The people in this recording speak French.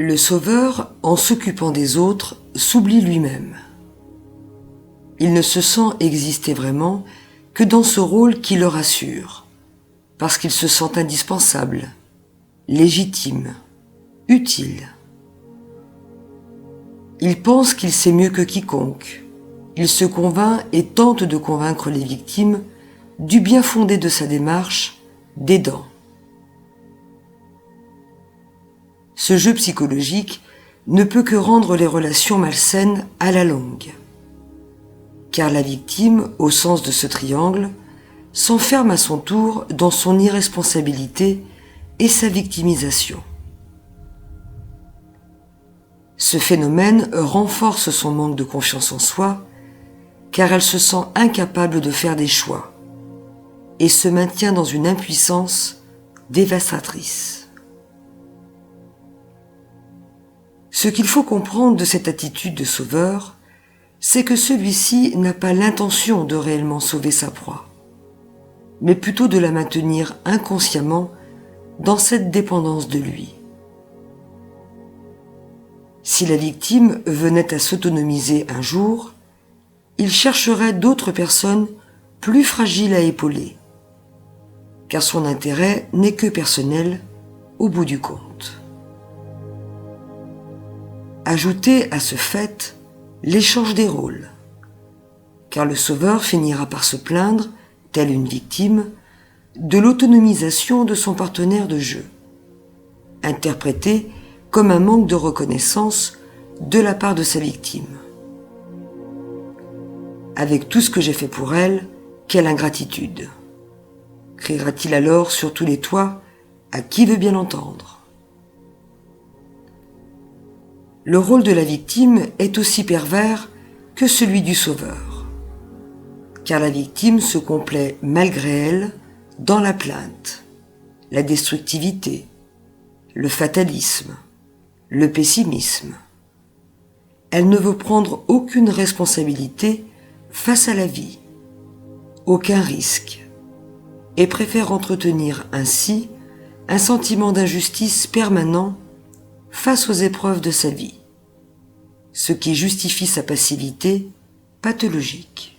Le sauveur, en s'occupant des autres, s'oublie lui-même. Il ne se sent exister vraiment que dans ce rôle qui le rassure, parce qu'il se sent indispensable, légitime, utile. Il pense qu'il sait mieux que quiconque. Il se convainc et tente de convaincre les victimes du bien fondé de sa démarche d'aidant. Ce jeu psychologique ne peut que rendre les relations malsaines à la longue. Car la victime, au sens de ce triangle, s'enferme à son tour dans son irresponsabilité et sa victimisation. Ce phénomène renforce son manque de confiance en soi, car elle se sent incapable de faire des choix et se maintient dans une impuissance dévastatrice. Ce qu'il faut comprendre de cette attitude de sauveur, c'est que celui-ci n'a pas l'intention de réellement sauver sa proie, mais plutôt de la maintenir inconsciemment dans cette dépendance de lui. Si la victime venait à s'autonomiser un jour, il chercherait d'autres personnes plus fragiles à épauler, car son intérêt n'est que personnel au bout du compte. Ajoutez à ce fait l'échange des rôles, car le sauveur finira par se plaindre, telle une victime, de l'autonomisation de son partenaire de jeu, interprété comme un manque de reconnaissance de la part de sa victime. Avec tout ce que j'ai fait pour elle, quelle ingratitude! Criera-t-il alors sur tous les toits, à qui veut bien l'entendre? Le rôle de la victime est aussi pervers que celui du sauveur, car la victime se complaît malgré elle dans la plainte, la destructivité, le fatalisme, le pessimisme. Elle ne veut prendre aucune responsabilité face à la vie, aucun risque, et préfère entretenir ainsi un sentiment d'injustice permanent face aux épreuves de sa vie, ce qui justifie sa passivité pathologique.